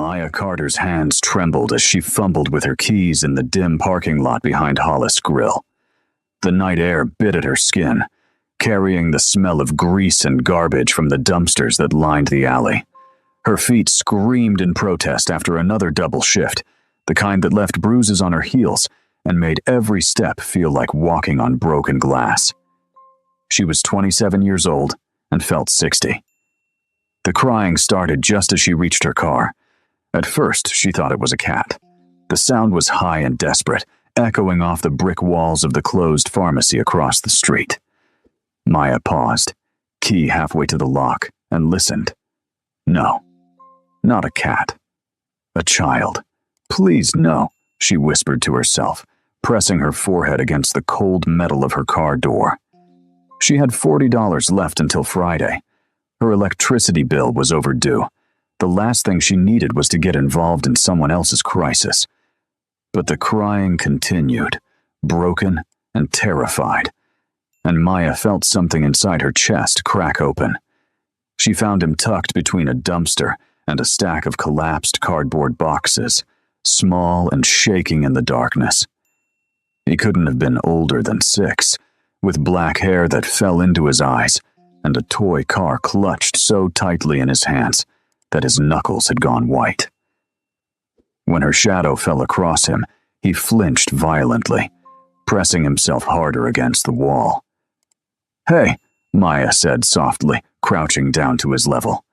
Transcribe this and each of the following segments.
Maya Carter's hands trembled as she fumbled with her keys in the dim parking lot behind Hollis Grill. The night air bit at her skin, carrying the smell of grease and garbage from the dumpsters that lined the alley. Her feet screamed in protest after another double shift, the kind that left bruises on her heels and made every step feel like walking on broken glass. She was 27 years old and felt 60. The crying started just as she reached her car. At first, she thought it was a cat. The sound was high and desperate, echoing off the brick walls of the closed pharmacy across the street. Maya paused, key halfway to the lock, and listened. No, not a cat. A child. Please, no, she whispered to herself, pressing her forehead against the cold metal of her car door. She had $40 left until Friday. Her electricity bill was overdue. The last thing she needed was to get involved in someone else's crisis. But the crying continued, broken and terrified, and Maya felt something inside her chest crack open. She found him tucked between a dumpster and a stack of collapsed cardboard boxes, small and shaking in the darkness. He couldn't have been older than 6, with black hair that fell into his eyes and a toy car clutched so tightly in his hands that his knuckles had gone white. When her shadow fell across him, he flinched violently, pressing himself harder against the wall. "Hey," Maya said softly, crouching down to his level.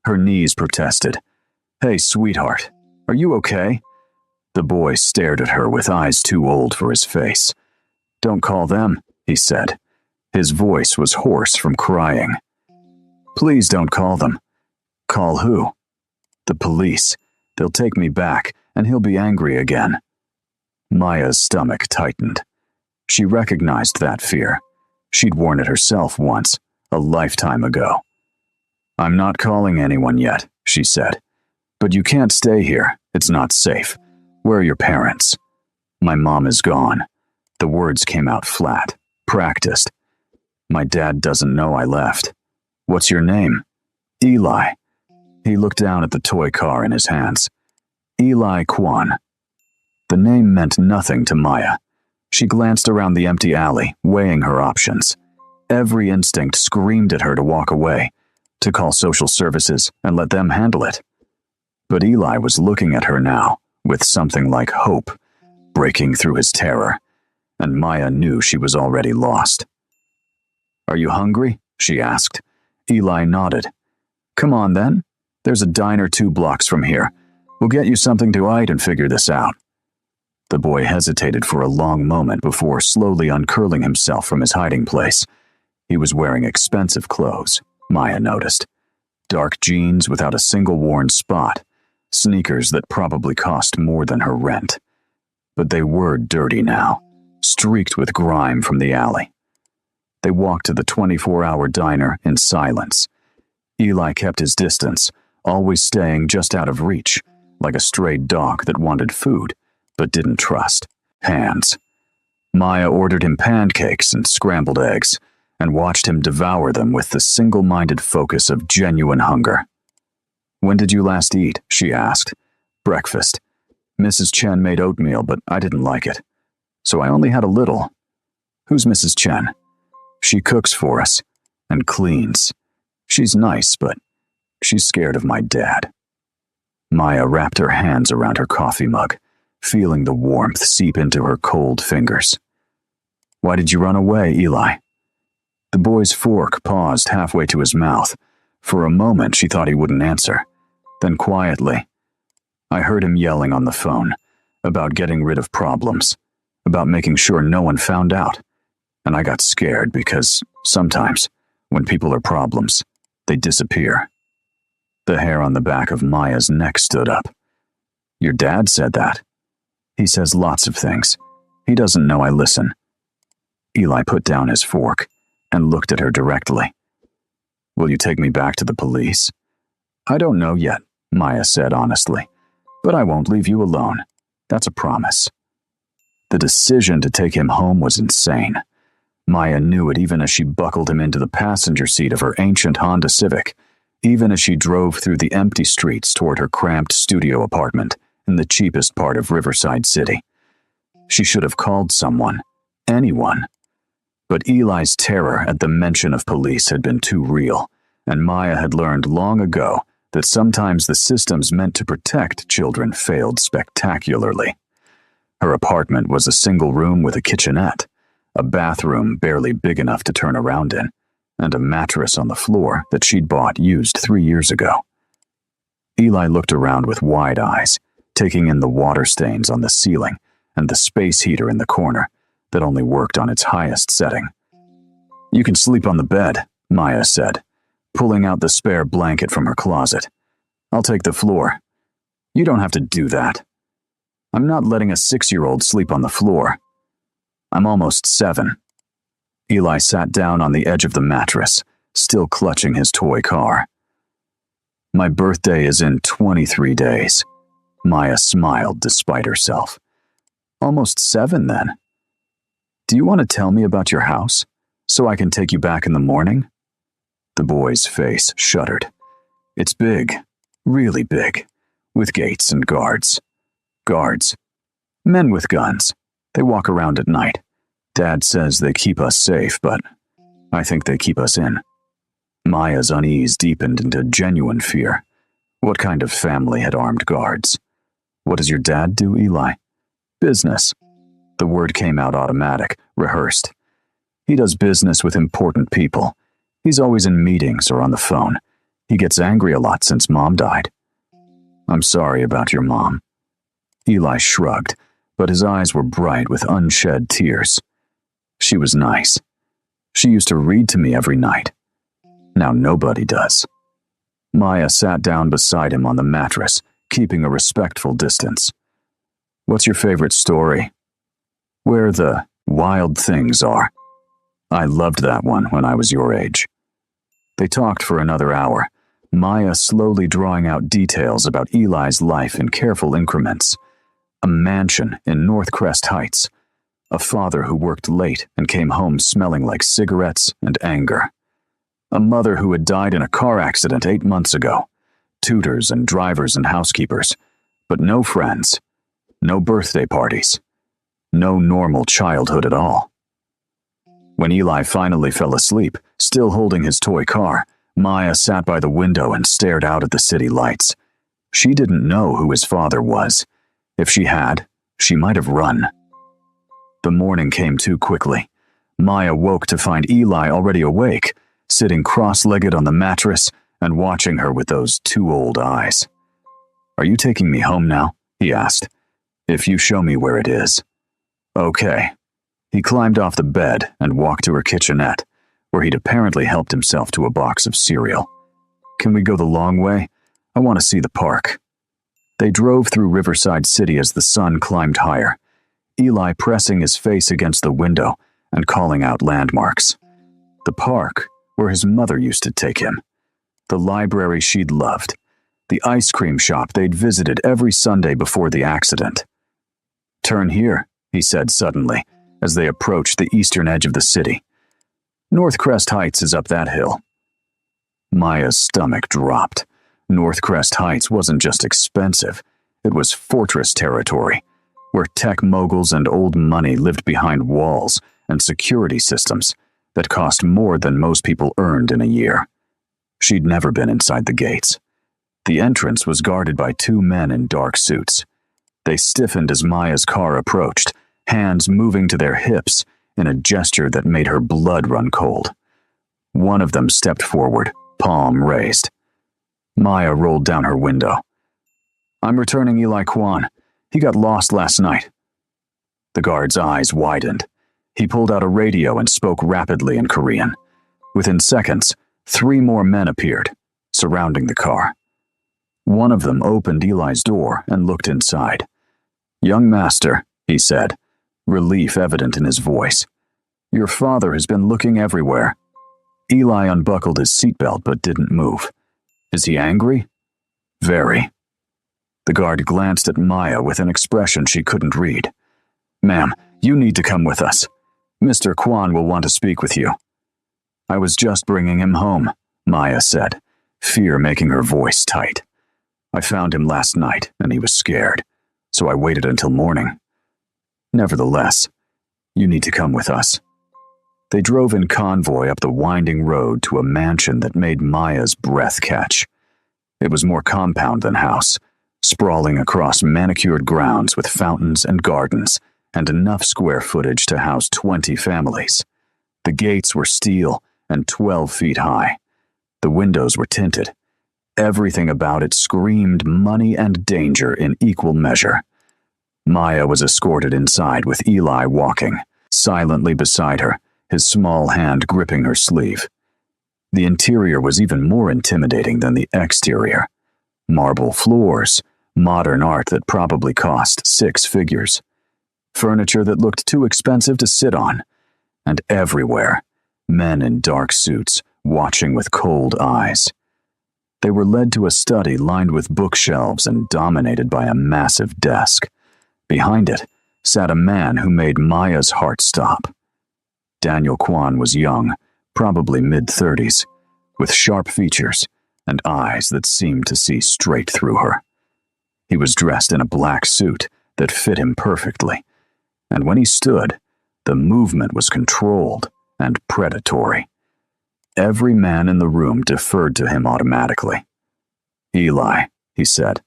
Her knees protested. "Hey, sweetheart, are you okay?" The boy stared at her with eyes too old for his face. "Don't call them," he said. His voice was hoarse from crying. "Please don't call them." "Call who?" "The police. They'll take me back, and he'll be angry again." Maya's stomach tightened. She recognized that fear. She'd worn it herself once, a lifetime ago. "I'm not calling anyone yet," she said. "But you can't stay here. It's not safe. Where are your parents?" "My mom is gone." The words came out flat, practiced. "My dad doesn't know I left." "What's your name?" "Eli." He looked down at the toy car in his hands. "Eli Kwan." The name meant nothing to Maya. She glanced around the empty alley, weighing her options. Every instinct screamed at her to walk away, to call social services and let them handle it. But Eli was looking at her now, with something like hope, breaking through his terror, and Maya knew she was already lost. "Are you hungry?" she asked. Eli nodded. "Come on then. There's a diner 2 blocks from here. We'll get you something to eat and figure this out." The boy hesitated for a long moment before slowly uncurling himself from his hiding place. He was wearing expensive clothes, Maya noticed. Dark jeans without a single worn spot, sneakers that probably cost more than her rent. But they were dirty now, streaked with grime from the alley. They walked to the 24-hour diner in silence. Eli kept his distance, always staying just out of reach, like a stray dog that wanted food, but didn't trust hands. Maya ordered him pancakes and scrambled eggs, and watched him devour them with the single-minded focus of genuine hunger. "When did you last eat?" she asked. "Breakfast. Mrs. Chen made oatmeal, but I didn't like it. So I only had a little." "Who's Mrs. Chen?" "She cooks for us, and cleans. She's nice, but she's scared of my dad." Maya wrapped her hands around her coffee mug, feeling the warmth seep into her cold fingers. "Why did you run away, Eli?" The boy's fork paused halfway to his mouth. For a moment, she thought he wouldn't answer. Then quietly, "I heard him yelling on the phone, about getting rid of problems, about making sure no one found out. And I got scared because sometimes, when people are problems, they disappear." The hair on the back of Maya's neck stood up. "Your dad said that." "He says lots of things. He doesn't know I listen." Eli put down his fork and looked at her directly. "Will you take me back to the police?" "I don't know yet," Maya said honestly. "But I won't leave you alone. That's a promise." The decision to take him home was insane. Maya knew it even as she buckled him into the passenger seat of her ancient Honda Civic, even as she drove through the empty streets toward her cramped studio apartment in the cheapest part of Riverside City. She should have called someone, anyone. But Eli's terror at the mention of police had been too real, and Maya had learned long ago that sometimes the systems meant to protect children failed spectacularly. Her apartment was a single room with a kitchenette, a bathroom barely big enough to turn around in, and a mattress on the floor that she'd bought used 3 years ago. Eli looked around with wide eyes, taking in the water stains on the ceiling and the space heater in the corner that only worked on its highest setting. "You can sleep on the bed," Maya said, pulling out the spare blanket from her closet. "I'll take the floor." "You don't have to do that." "I'm not letting a 6-year-old sleep on the floor." "I'm almost 7. Eli sat down on the edge of the mattress, still clutching his toy car. "My birthday is in 23 days. Maya smiled despite herself. "Almost 7 then. Do you want to tell me about your house, so I can take you back in the morning?" The boy's face shuddered. "It's big, really big, with gates and guards. Guards. Men with guns. They walk around at night. Dad says they keep us safe, but I think they keep us in." Maya's unease deepened into genuine fear. What kind of family had armed guards? "What does your dad do, Eli?" "Business." The word came out automatic, rehearsed. "He does business with important people. He's always in meetings or on the phone. He gets angry a lot since Mom died." "I'm sorry about your mom." Eli shrugged, but his eyes were bright with unshed tears. "She was nice. She used to read to me every night. Now nobody does." Maya sat down beside him on the mattress, keeping a respectful distance. "What's your favorite story?" "Where the wild things are." "I loved that one when I was your age." They talked for another hour, Maya slowly drawing out details about Eli's life in careful increments. A mansion in North Crest Heights. A father who worked late and came home smelling like cigarettes and anger. A mother who had died in a car accident 8 months ago. Tutors and drivers and housekeepers. But no friends. No birthday parties. No normal childhood at all. When Eli finally fell asleep, still holding his toy car, Maya sat by the window and stared out at the city lights. She didn't know who his father was. If she had, she might have run. The morning came too quickly. Maya woke to find Eli already awake, sitting cross-legged on the mattress and watching her with those 2 old eyes. "Are you taking me home now?" he asked. "If you show me where it is." "Okay." He climbed off the bed and walked to her kitchenette, where he'd apparently helped himself to a box of cereal. "Can we go the long way? I want to see the park." They drove through Riverside City as the sun climbed higher, Eli pressing his face against the window and calling out landmarks. The park, where his mother used to take him. The library she'd loved. The ice cream shop they'd visited every Sunday before the accident. "Turn here," he said suddenly, as they approached the eastern edge of the city. "North Crest Heights is up that hill." Maya's stomach dropped. North Crest Heights wasn't just expensive, it was fortress territory, where tech moguls and old money lived behind walls and security systems that cost more than most people earned in a year. She'd never been inside the gates. The entrance was guarded by 2 men in dark suits. They stiffened as Maya's car approached, hands moving to their hips in a gesture that made her blood run cold. One of them stepped forward, palm raised. Maya rolled down her window. "I'm returning Eli Kwan. He got lost last night." The guard's eyes widened. He pulled out a radio and spoke rapidly in Korean. Within seconds, 3 more men appeared, surrounding the car. One of them opened Eli's door and looked inside. "Young master," he said, relief evident in his voice. "Your father has been looking everywhere." Eli unbuckled his seatbelt but didn't move. "Is he angry?" "Very." The guard glanced at Maya with an expression she couldn't read. "Ma'am, you need to come with us. Mr. Kwan will want to speak with you." "I was just bringing him home," Maya said, fear making her voice tight. I found him last night, and he was scared, so I waited until morning. Nevertheless, you need to come with us. They drove in convoy up the winding road to a mansion that made Maya's breath catch. It was more compound than house, sprawling across manicured grounds with fountains and gardens, and enough square footage to house 20 families. The gates were steel and 12 feet high. The windows were tinted. Everything about it screamed money and danger in equal measure. Maya was escorted inside with Eli walking, silently beside her, his small hand gripping her sleeve. The interior was even more intimidating than the exterior. Marble floors, modern art that probably cost 6 figures. Furniture that looked too expensive to sit on. And everywhere, men in dark suits, watching with cold eyes. They were led to a study lined with bookshelves and dominated by a massive desk. Behind it sat a man who made Maya's heart stop. Daniel Kwan was young, probably mid-30s, with sharp features and eyes that seemed to see straight through her. He was dressed in a black suit that fit him perfectly, and when he stood, the movement was controlled and predatory. Every man in the room deferred to him automatically. "Eli," he said.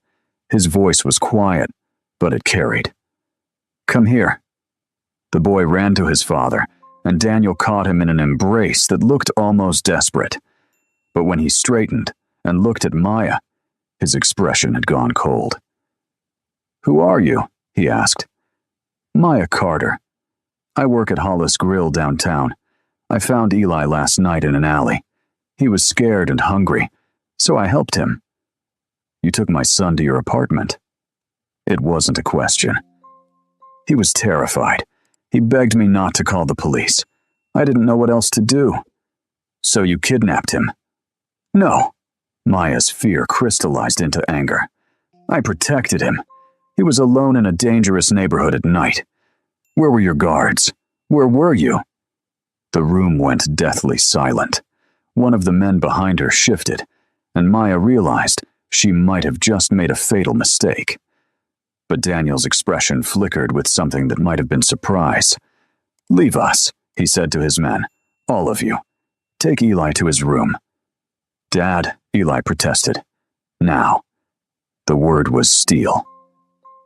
His voice was quiet, but it carried. "Come here." The boy ran to his father, and Daniel caught him in an embrace that looked almost desperate. But when he straightened and looked at Maya, his expression had gone cold. "Who are you?" he asked. "Maya Carter. I work at Hollis Grill downtown. I found Eli last night in an alley. He was scared and hungry, so I helped him." "You took my son to your apartment." It wasn't a question. He was terrified. He begged me not to call the police. I didn't know what else to do. "So you kidnapped him?" "No." Maya's fear crystallized into anger. "I protected him. He was alone in a dangerous neighborhood at night. Where were your guards? Where were you?" The room went deathly silent. One of the men behind her shifted, and Maya realized she might have just made a fatal mistake. But Daniel's expression flickered with something that might have been surprise. "Leave us," he said to his men. "All of you. Take Eli to his room." "Dad," Eli protested. "Now." The word was steel.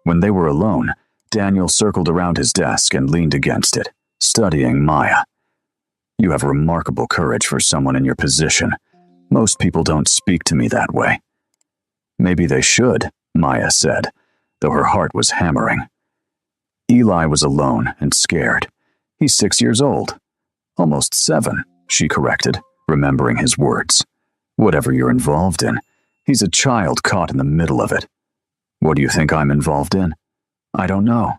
When they were alone, Daniel circled around his desk and leaned against it, studying Maya. "You have remarkable courage for someone in your position. Most people don't speak to me that way." "Maybe they should," Maya said, though her heart was hammering. Eli was alone and scared. "He's 6 years old." "Almost 7, she corrected, remembering his words. "Whatever you're involved in, he's a child caught in the middle of it." "What do you think I'm involved in?" "I don't know.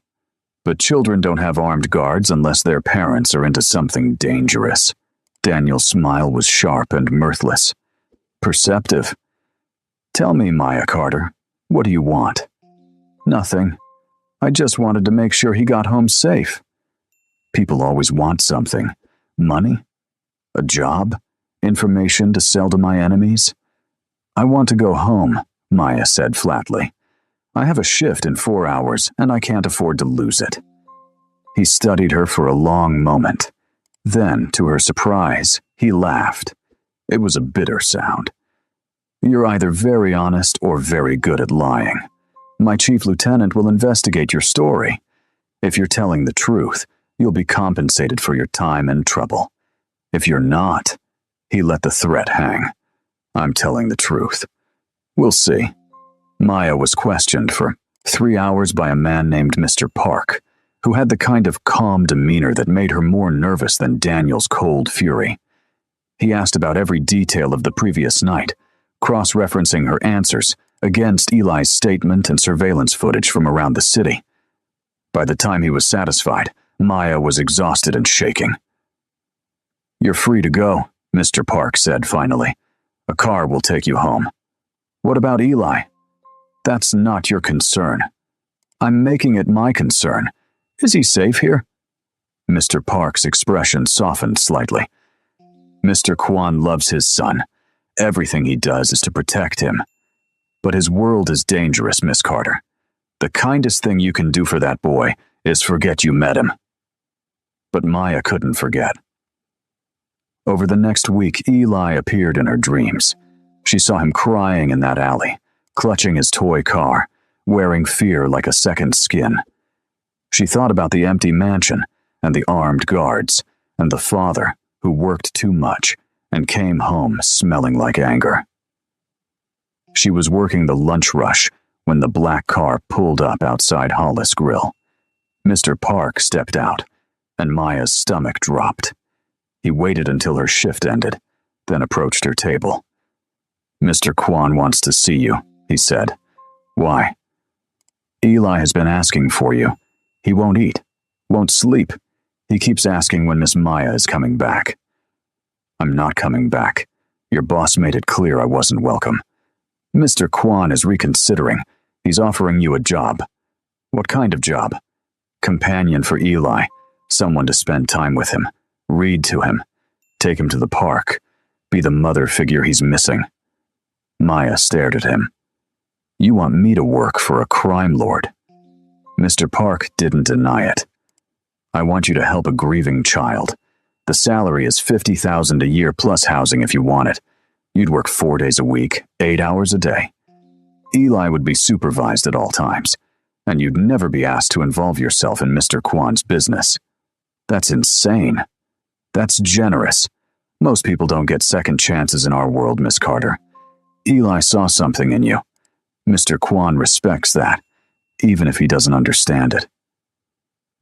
But children don't have armed guards unless their parents are into something dangerous." Daniel's smile was sharp and mirthless. "Perceptive. Tell me, Maya Carter, what do you want?" "Nothing. I just wanted to make sure he got home safe." "People always want something. Money? A job? Information to sell to my enemies?" "I want to go home," Maya said flatly. "I have a shift in 4 hours, and I can't afford to lose it." He studied her for a long moment. Then, to her surprise, he laughed. It was a bitter sound. "You're either very honest or very good at lying. My chief lieutenant will investigate your story. If you're telling the truth, you'll be compensated for your time and trouble. If you're not," he let the threat hang. "I'm telling the truth. We'll see." Maya was questioned for 3 hours by a man named Mr. Park, who had the kind of calm demeanor that made her more nervous than Daniel's cold fury. He asked about every detail of the previous night, cross-referencing her answers against Eli's statement and surveillance footage from around the city. By the time he was satisfied, Maya was exhausted and shaking. "You're free to go," Mr. Park said finally. "A car will take you home." "What about Eli?" "That's not your concern." "I'm making it my concern. Is he safe here?" Mr. Park's expression softened slightly. "Mr. Kwan loves his son. everything he does is to protect him. But his world is dangerous, Miss Carter. The kindest thing you can do for that boy is forget you met him." But Maya couldn't forget. Over the next week, Eli appeared in her dreams. She saw him crying in that alley, clutching his toy car, wearing fear like a second skin. She thought about the empty mansion and the armed guards and the father who worked too much and came home smelling like anger. She was working the lunch rush when the black car pulled up outside Hollis Grill. Mr. Park stepped out, and Maya's stomach dropped. He waited until her shift ended, then approached her table. "Mr. Kwan wants to see you," he said. "Why?" "Eli has been asking for you. He won't eat, won't sleep. He keeps asking when Miss Maya is coming back." "I'm not coming back. Your boss made it clear I wasn't welcome. Mr. Kwan is reconsidering. He's offering you a job." "What kind of job?" "Companion for Eli. Someone to spend time with him, read to him, take him to the park, be the mother figure he's missing." Maya stared at him. "You want me to work for a crime lord?" Mr. Park didn't deny it. "I want you to help a grieving child. The salary is $50,000 a year plus housing if you want it. You'd work 4 days a week, 8 hours a day. Eli would be supervised at all times, and you'd never be asked to involve yourself in Mr. Kwan's business." "That's insane." "That's generous. Most people don't get second chances in our world, Miss Carter. Eli saw something in you. Mr. Kwan respects that, even if he doesn't understand it."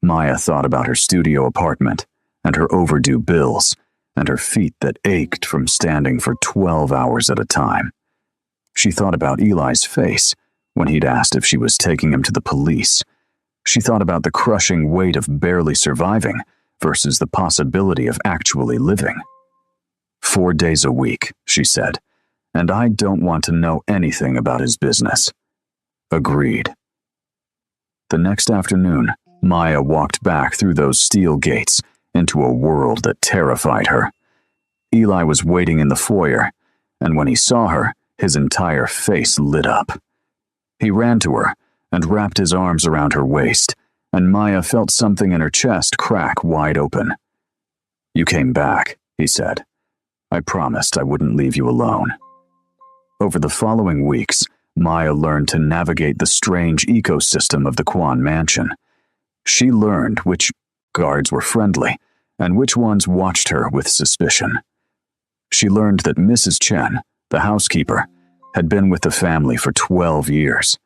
Maya thought about her studio apartment and her overdue bills and her feet that ached from standing for 12 hours at a time. She thought about Eli's face when he'd asked if she was taking him to the police. She thought about the crushing weight of barely surviving versus the possibility of actually living. 4 days a week, she said, and I don't want to know anything about his business. Agreed. The next afternoon, Maya walked back through those steel gates into a world that terrified her. Eli was waiting in the foyer, and when he saw her, his entire face lit up. He ran to her and wrapped his arms around her waist, and Maya felt something in her chest crack wide open. "You came back," he said. "I promised I wouldn't leave you alone." Over the following weeks, Maya learned to navigate the strange ecosystem of the Kwan mansion. She learned which guards were friendly and which ones watched her with suspicion. She learned that Mrs. Chen, the housekeeper, had been with the family for 12 years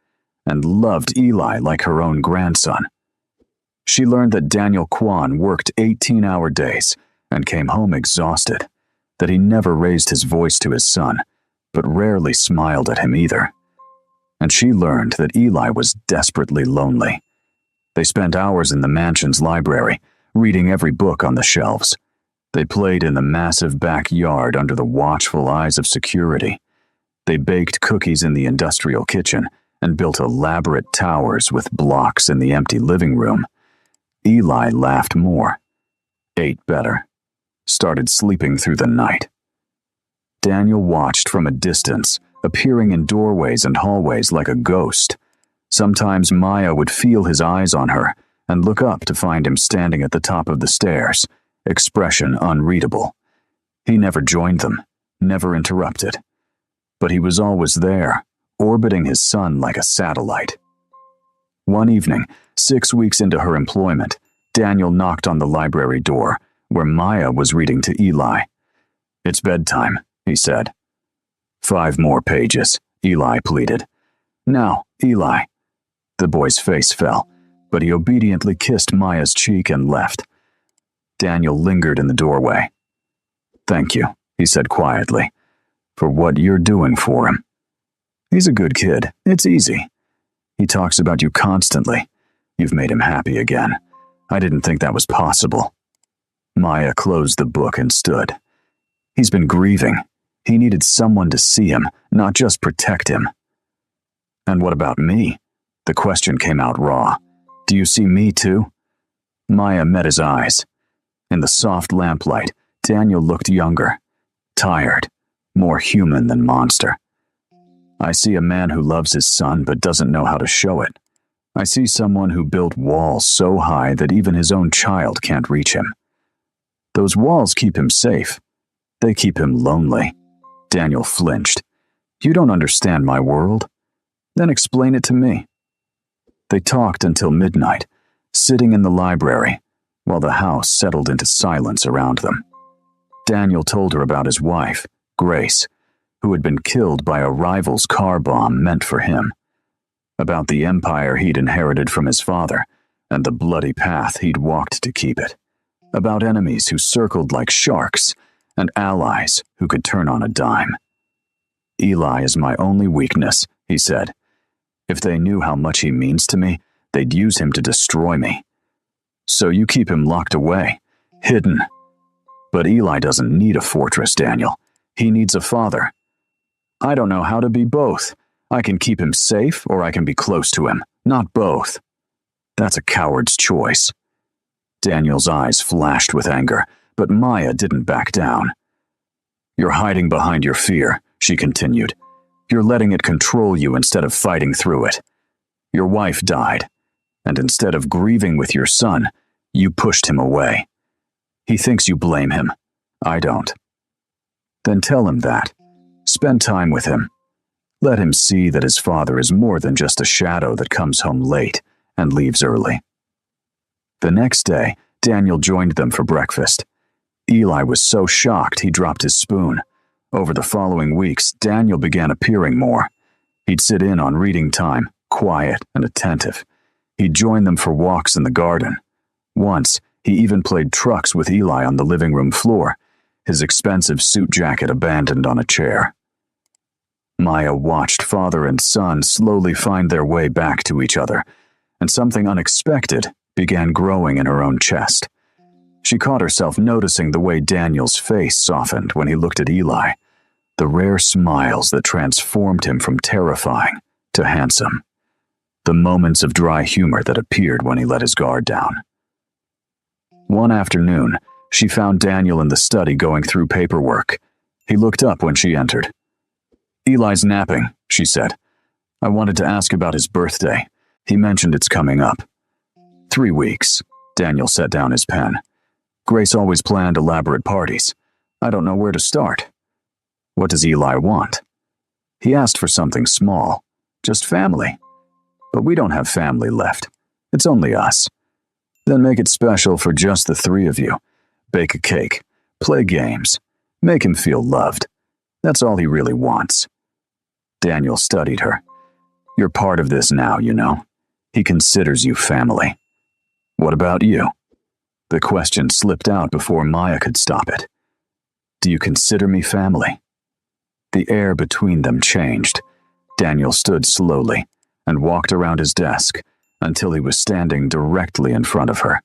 and loved Eli like her own grandson. She learned that Daniel Kwan worked 18-hour days and came home exhausted, that he never raised his voice to his son, but rarely smiled at him either. And she learned that Eli was desperately lonely. They spent hours in the mansion's library, reading every book on the shelves. They played in the massive backyard under the watchful eyes of security. They baked cookies in the industrial kitchen and built elaborate towers with blocks in the empty living room. Eli laughed more, ate better, started sleeping through the night. Daniel watched from a distance, appearing in doorways and hallways like a ghost. Sometimes Maya would feel his eyes on her and look up to find him standing at the top of the stairs, expression unreadable. He never joined them, never interrupted. But he was always there, orbiting his son like a satellite. One evening, 6 weeks into her employment, Daniel knocked on the library door, where Maya was reading to Eli. "It's bedtime," he said. 5 more pages, Eli pleaded. "Now, Eli." The boy's face fell, but he obediently kissed Maya's cheek and left. Daniel lingered in the doorway. "Thank you," he said quietly, "for what you're doing for him. He's a good kid. It's easy. He talks about you constantly. You've made him happy again. I didn't think that was possible." Maya closed the book and stood. He's been grieving. He needed someone to see him, not just protect him. "And what about me?" The question came out raw. "Do you see me too?" Maya met his eyes. In the soft lamplight, Daniel looked younger, tired, more human than monster. I see a man who loves his son but doesn't know how to show it. I see someone who built walls so high that even his own child can't reach him. Those walls keep him safe. They keep him lonely. Daniel flinched. You don't understand my world? Then explain it to me. They talked until midnight, sitting in the library, while the house settled into silence around them. Daniel told her about his wife, Grace, who had been killed by a rival's car bomb meant for him, about the empire he'd inherited from his father and the bloody path he'd walked to keep it, about enemies who circled like sharks and allies who could turn on a dime. Eli is my only weakness, he said. If they knew how much he means to me, they'd use him to destroy me. So you keep him locked away, hidden. But Eli doesn't need a fortress, Daniel. He needs a father. I don't know how to be both. I can keep him safe, or I can be close to him. Not both. That's a coward's choice. Daniel's eyes flashed with anger, but Maya didn't back down. You're hiding behind your fear, she continued. You're letting it control you instead of fighting through it. Your wife died, and instead of grieving with your son, you pushed him away. He thinks you blame him. I don't. Then tell him that. Spend time with him. Let him see that his father is more than just a shadow that comes home late and leaves early. The next day, Daniel joined them for breakfast. Eli was so shocked he dropped his spoon. Over the following weeks, Daniel began appearing more. He'd sit in on reading time, quiet and attentive. He'd join them for walks in the garden. Once, he even played trucks with Eli on the living room floor, his expensive suit jacket abandoned on a chair. Maya watched father and son slowly find their way back to each other, and something unexpected began growing in her own chest. She caught herself noticing the way Daniel's face softened when he looked at Eli, the rare smiles that transformed him from terrifying to handsome, the moments of dry humor that appeared when he let his guard down. One afternoon, she found Daniel in the study going through paperwork. He looked up when she entered. Eli's napping, she said. I wanted to ask about his birthday. He mentioned it's coming up. 3 weeks. Daniel set down his pen. Grace always planned elaborate parties. I don't know where to start. What does Eli want? He asked for something small, just family. But we don't have family left. It's only us. Then make it special for just the 3 of you. Bake a cake, play games, make him feel loved. That's all he really wants. Daniel studied her. You're part of this now, you know. He considers you family. What about you? The question slipped out before Maya could stop it. Do you consider me family? The air between them changed. Daniel stood slowly and walked around his desk until he was standing directly in front of her.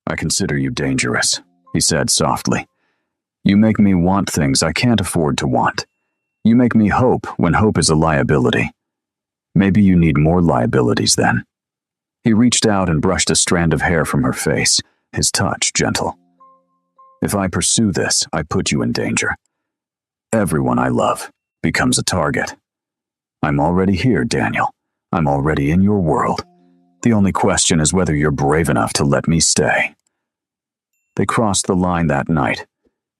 I consider you dangerous, he said softly. You make me want things I can't afford to want. You make me hope when hope is a liability. Maybe you need more liabilities then. He reached out and brushed a strand of hair from her face, his touch gentle. If I pursue this, I put you in danger. Everyone I love becomes a target. I'm already here, Daniel. I'm already in your world. The only question is whether you're brave enough to let me stay. They crossed the line that night.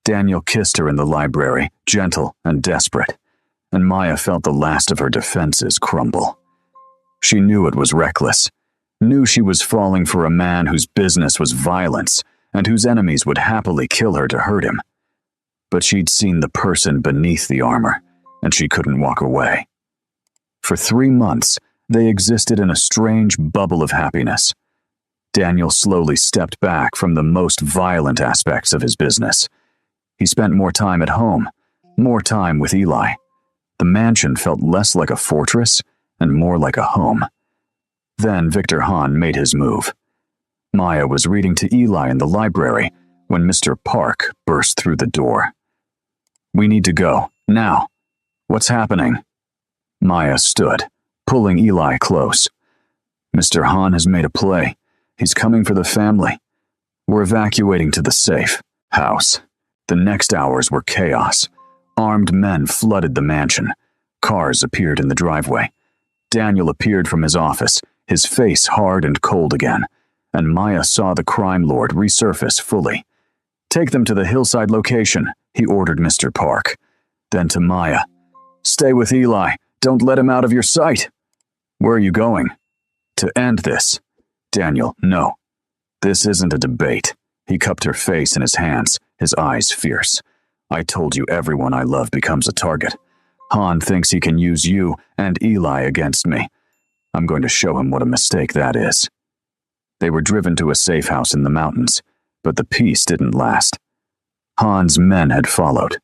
Daniel kissed her in the library, gentle and desperate, and Maya felt the last of her defenses crumble. She knew it was reckless, knew she was falling for a man whose business was violence and whose enemies would happily kill her to hurt him. But she'd seen the person beneath the armor, and she couldn't walk away. For 3 months, they existed in a strange bubble of happiness. Daniel slowly stepped back from the most violent aspects of his business. He spent more time at home, more time with Eli. The mansion felt less like a fortress and more like a home. Then Victor Hahn made his move. Maya was reading to Eli in the library when Mr. Park burst through the door. We need to go, now. What's happening? Maya stood, pulling Eli close. Mr. Hahn has made a play. He's coming for the family. We're evacuating to the safe house. The next hours were chaos. Armed men flooded the mansion. Cars appeared in the driveway. Daniel appeared from his office, his face hard and cold again, and Maya saw the crime lord resurface fully. "Take them to the hillside location," he ordered Mr. Park. Then to Maya, "Stay with Eli. Don't let him out of your sight." "Where are you going?" "To end this." "Daniel, no. This isn't a debate." He cupped her face in his hands, his eyes fierce. "I told you everyone I love becomes a target. Han thinks he can use you and Eli against me. I'm going to show him what a mistake that is." They were driven to a safe house in the mountains, but the peace didn't last. Han's men had followed.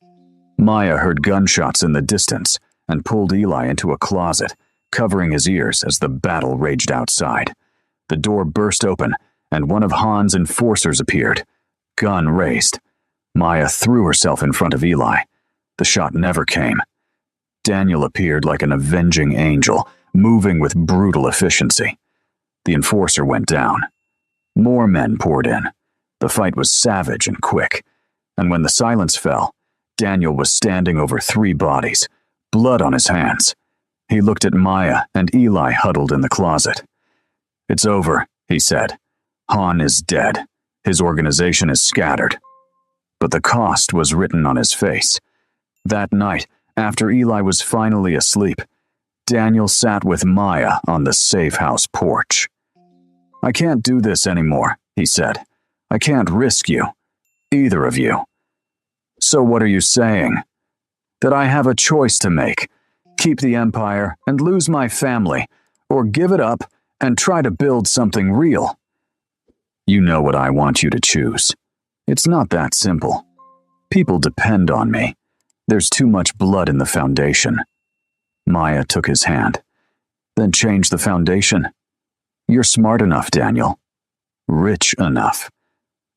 Maya heard gunshots in the distance and pulled Eli into a closet, covering his ears as the battle raged outside. The door burst open, and one of Han's enforcers appeared, gun raised. Maya threw herself in front of Eli. The shot never came. Daniel appeared like an avenging angel, moving with brutal efficiency. The enforcer went down. More men poured in. The fight was savage and quick, and when the silence fell, Daniel was standing over 3 bodies, blood on his hands. He looked at Maya and Eli huddled in the closet. "It's over," he said. "Han is dead. His organization is scattered." But the cost was written on his face. That night, after Eli was finally asleep, Daniel sat with Maya on the safe house porch. "I can't do this anymore," he said. "I can't risk you. Either of you." "So what are you saying?" "That I have a choice to make. Keep the empire and lose my family, or give it up and try to build something real." "You know what I want you to choose. It's not that simple. People depend on me. There's too much blood in the foundation." Maya took his hand. "Then change the foundation. You're smart enough, Daniel. Rich enough.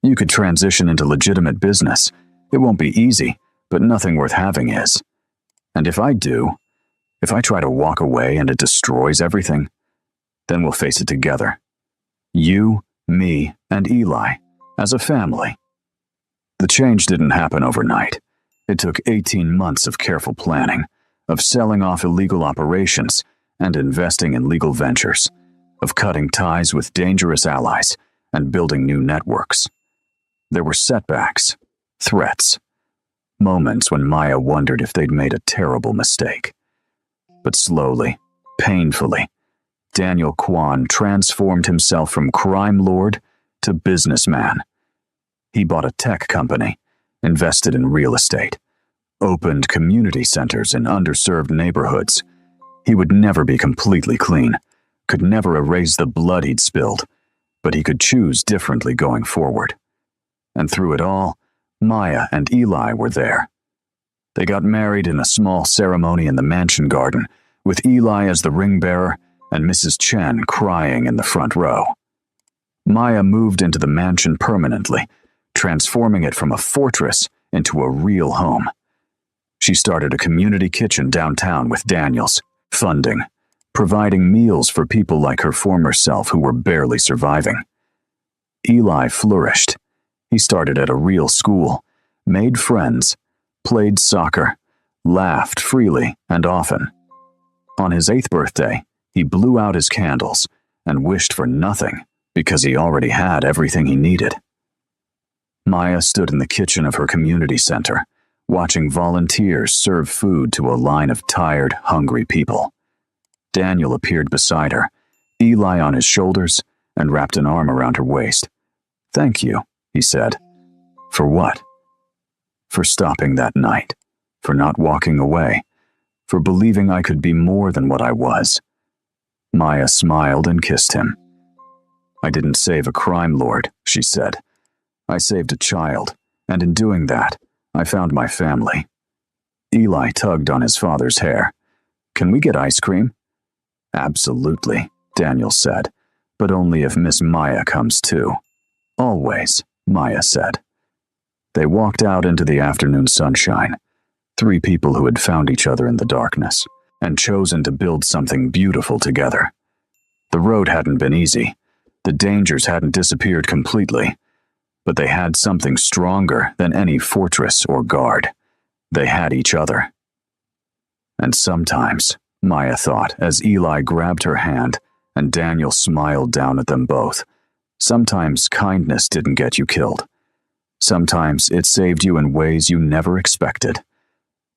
You could transition into legitimate business. It won't be easy, but nothing worth having is. And if I do, if I try to walk away and it destroys everything, then we'll face it together. You, me, and Eli, as a family." The change didn't happen overnight. It took 18 months of careful planning, of selling off illegal operations and investing in legal ventures, of cutting ties with dangerous allies and building new networks. There were setbacks, threats, moments when Maya wondered if they'd made a terrible mistake. But slowly, painfully, Daniel Kwan transformed himself from crime lord to businessman. He bought a tech company, invested in real estate, opened community centers in underserved neighborhoods. He would never be completely clean, could never erase the blood he'd spilled, but he could choose differently going forward. And through it all, Maya and Eli were there. They got married in a small ceremony in the mansion garden, with Eli as the ring bearer and Mrs. Chen crying in the front row. Maya moved into the mansion permanently, transforming it from a fortress into a real home. She started a community kitchen downtown with Daniel's funding, providing meals for people like her former self who were barely surviving. Eli flourished. He started at a real school, made friends, played soccer, laughed freely and often. On his 8th birthday, he blew out his candles and wished for nothing because he already had everything he needed. Maya stood in the kitchen of her community center, watching volunteers serve food to a line of tired, hungry people. Daniel appeared beside her, Eli on his shoulders, and wrapped an arm around her waist. "Thank you," he said. "For what?" "For stopping that night, for not walking away, for believing I could be more than what I was." Maya smiled and kissed him. "I didn't save a crime lord," she said. "I saved a child, and in doing that, I found my family." Eli tugged on his father's hair. "Can we get ice cream?" "Absolutely," Daniel said, "but only if Miss Maya comes too." "Always," Maya said. They walked out into the afternoon sunshine, 3 people who had found each other in the darkness and chosen to build something beautiful together. The road hadn't been easy. The dangers hadn't disappeared completely, but they had something stronger than any fortress or guard. They had each other. And sometimes, Maya thought as Eli grabbed her hand and Daniel smiled down at them both, sometimes kindness didn't get you killed. Sometimes it saved you in ways you never expected.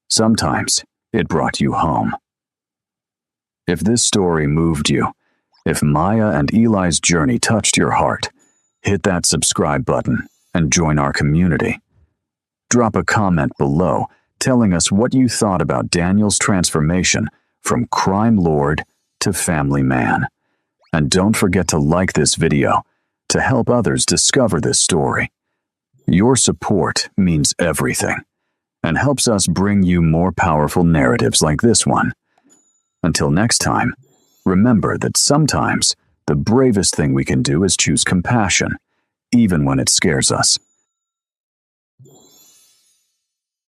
Sometimes it brought you home. If this story moved you, if Maya and Eli's journey touched your heart, hit that subscribe button and join our community. Drop a comment below telling us what you thought about Daniel's transformation from crime lord to family man. And don't forget to like this video to help others discover this story. Your support means everything and helps us bring you more powerful narratives like this one. Until next time, remember that sometimes the bravest thing we can do is choose compassion, even when it scares us.